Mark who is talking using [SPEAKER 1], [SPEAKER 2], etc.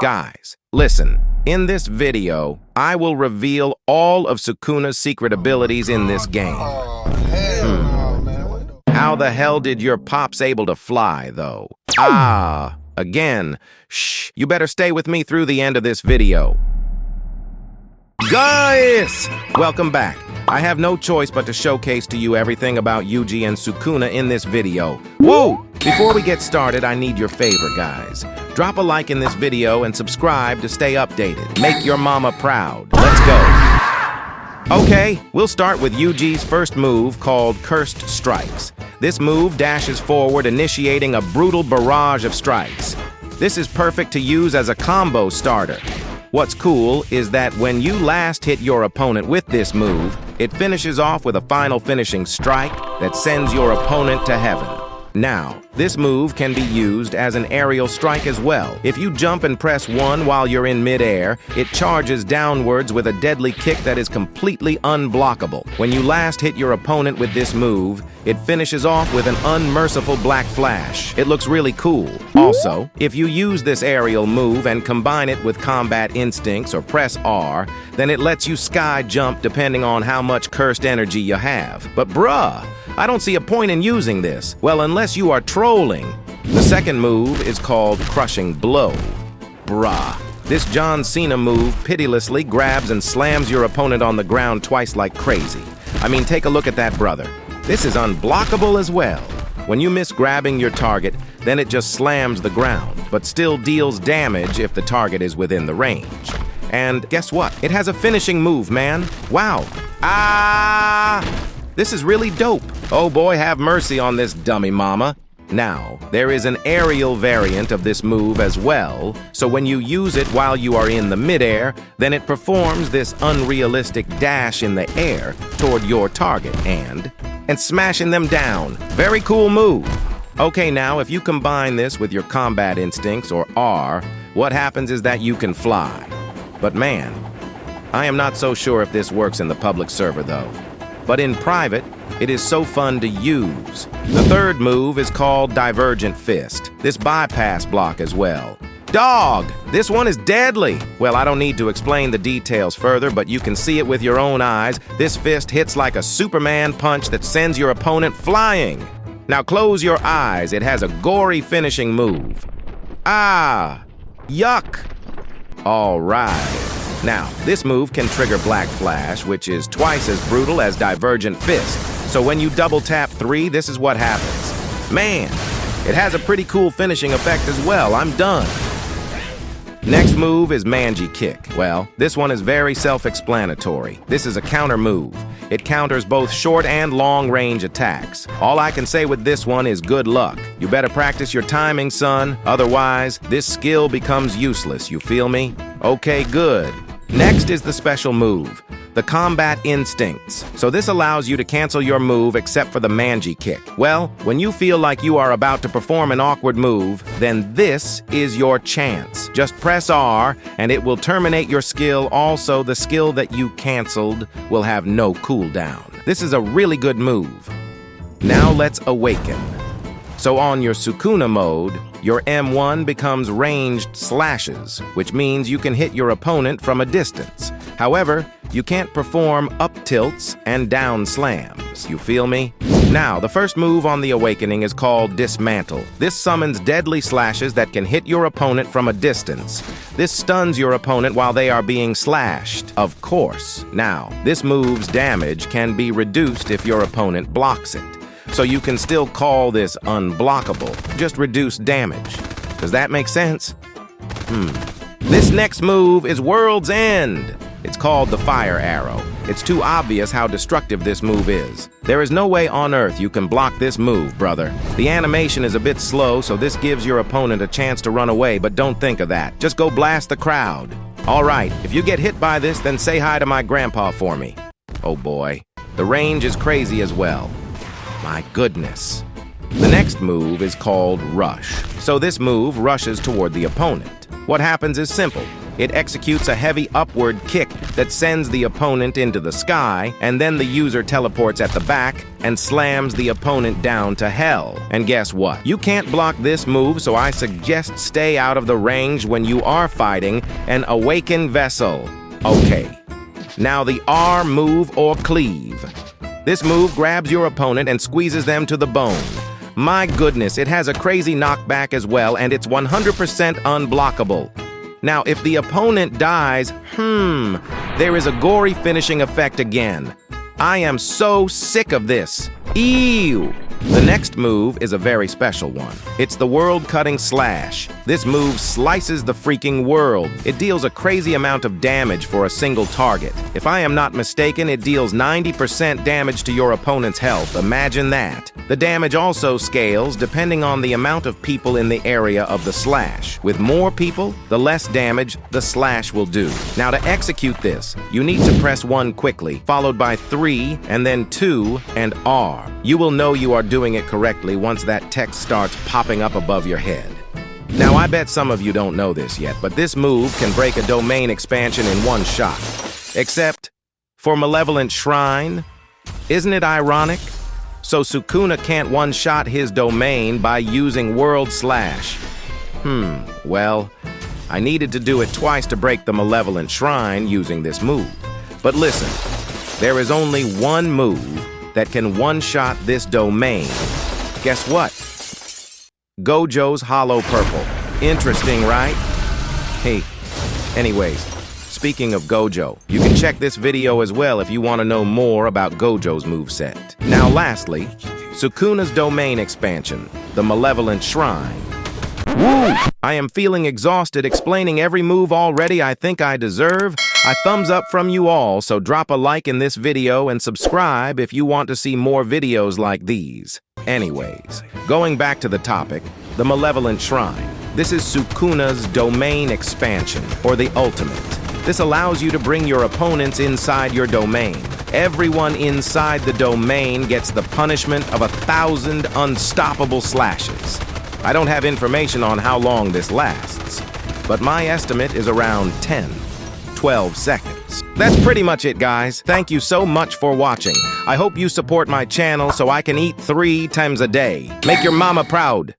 [SPEAKER 1] Guys, listen. In this video, I will reveal all of Sukuna's secret abilities in this game. How the hell did your pops able to fly, though? Again, shh, you better stay with me through the end of this video. Guys, welcome back. I have no choice but to showcase to you everything about Yuji and Sukuna in this video. Whoa! Before we get started, I need your favor, guys. Drop a like in this video and subscribe to stay updated. Make your mama proud. Let's go. Okay, we'll start with Yuji's first move called Cursed Strikes. This move dashes forward, initiating a brutal barrage of strikes. This is perfect to use as a combo starter. What's cool is that when you last hit your opponent with this move, it finishes off with a final finishing strike that sends your opponent to heaven. Now, this move can be used as an aerial strike as well. If you jump and press 1 while you're in midair, it charges downwards with a deadly kick that is completely unblockable. When you last hit your opponent with this move, it finishes off with an unmerciful black flash. It looks really cool. Also, if you use this aerial move and combine it with combat instincts or press R, then it lets you sky jump depending on how much cursed energy you have. But bruh, I don't see a point in using this. Well, unless you are trolling. The second move is called Crushing Blow. Braah. This John Cena move pitilessly grabs and slams your opponent on the ground twice like crazy. I mean, take a look at that, brother. This is unblockable as well. When you miss grabbing your target, then it just slams the ground, but still deals damage if the target is within the range. And guess what? It has a finishing move, man. Wow. This is really dope. Oh boy, have mercy on this dummy mama. Now, there is an aerial variant of this move as well, so when you use it while you are in the midair, then it performs this unrealistic dash in the air toward your target and smashing them down. Very cool move. Okay, now if you combine this with your combat instincts or R, what happens is that you can fly. But man, I am not so sure if this works in the public server though. But in private, it is so fun to use. The third move is called Divergent Fist. This bypass block as well. Dog! This one is deadly! Well, I don't need to explain the details further, but you can see it with your own eyes. This fist hits like a Superman punch that sends your opponent flying. Now close your eyes. It has a gory finishing move. Yuck! All right. Now, this move can trigger Black Flash, which is twice as brutal as Divergent Fist. So when you double tap 3, this is what happens. Man, it has a pretty cool finishing effect as well. I'm done. Next move is Manji Kick. Well, this one is very self-explanatory. This is a counter move. It counters both short and long-range attacks. All I can say with this one is good luck. You better practice your timing, son. Otherwise, this skill becomes useless. You feel me? Okay, good. Next is the special move, the Combat Instincts. So this allows you to cancel your move except for the Manji Kick. Well, when you feel like you are about to perform an awkward move, then this is your chance. Just press R and it will terminate your skill. Also, the skill that you canceled will have no cooldown. This is a really good move. Now let's awaken. So on your Sukuna mode, your M1 becomes ranged slashes, which means you can hit your opponent from a distance. However, you can't perform up tilts and down slams. You feel me? Now, the first move on the awakening is called Dismantle. This summons deadly slashes that can hit your opponent from a distance. This stuns your opponent while they are being slashed, of course. Now, this move's damage can be reduced if your opponent blocks it. So you can still call this unblockable, just reduce damage. Does that make sense? This next move is World's End. It's called the Fire Arrow. It's too obvious how destructive this move is. There is no way on earth you can block this move, brother. The animation is a bit slow, so this gives your opponent a chance to run away, but don't think of that. Just go blast the crowd. All right, if you get hit by this, then say hi to my grandpa for me. Oh boy, the range is crazy as well. My goodness. The next move is called Rush. So this move rushes toward the opponent. What happens is simple. It executes a heavy upward kick that sends the opponent into the sky, and then the user teleports at the back and slams the opponent down to hell. And guess what? You can't block this move, so I suggest stay out of the range when you are fighting an awakened vessel. Okay. Now the R move or cleave. This move grabs your opponent and squeezes them to the bone. My goodness, it has a crazy knockback as well, and it's 100% unblockable. Now, if the opponent dies, there is a gory finishing effect again. I am so sick of this. Ew! The next move is a very special one. It's the world-cutting slash. This move slices the freaking world. It deals a crazy amount of damage for a single target. If I am not mistaken, it deals 90% damage to your opponent's health. Imagine that. The damage also scales depending on the amount of people in the area of the slash. With more people, the less damage the slash will do. Now to execute this, you need to press 1 quickly, followed by 3, and then 2, and R. You will know you are doing it correctly once that text starts popping up above your head. Now, I bet some of you don't know this yet, but this move can break a domain expansion in one shot. Except for Malevolent Shrine. Isn't it ironic? So Sukuna can't one-shot his domain by using World Slash. Well, I needed to do it twice to break the Malevolent Shrine using this move. But listen, there is only one move that can one-shot this domain. Guess what? Gojo's Hollow Purple. Interesting, right? Hey, anyways, speaking of Gojo, you can check this video as well if you want to know more about Gojo's moveset. Now lastly, Sukuna's domain expansion, the Malevolent Shrine. Woo! I am feeling exhausted explaining every move already. I think I deserve a thumbs up from you all, so drop a like in this video and subscribe if you want to see more videos like these. Anyways, going back to the topic, the Malevolent Shrine. This is Sukuna's domain expansion, or the ultimate. This allows you to bring your opponents inside your domain. Everyone inside the domain gets the punishment of 1,000 unstoppable slashes. I don't have information on how long this lasts, but my estimate is around 10-12 seconds. That's pretty much it, guys. Thank you so much for watching. I hope you support my channel so I can eat 3 times a day. Make your mama proud.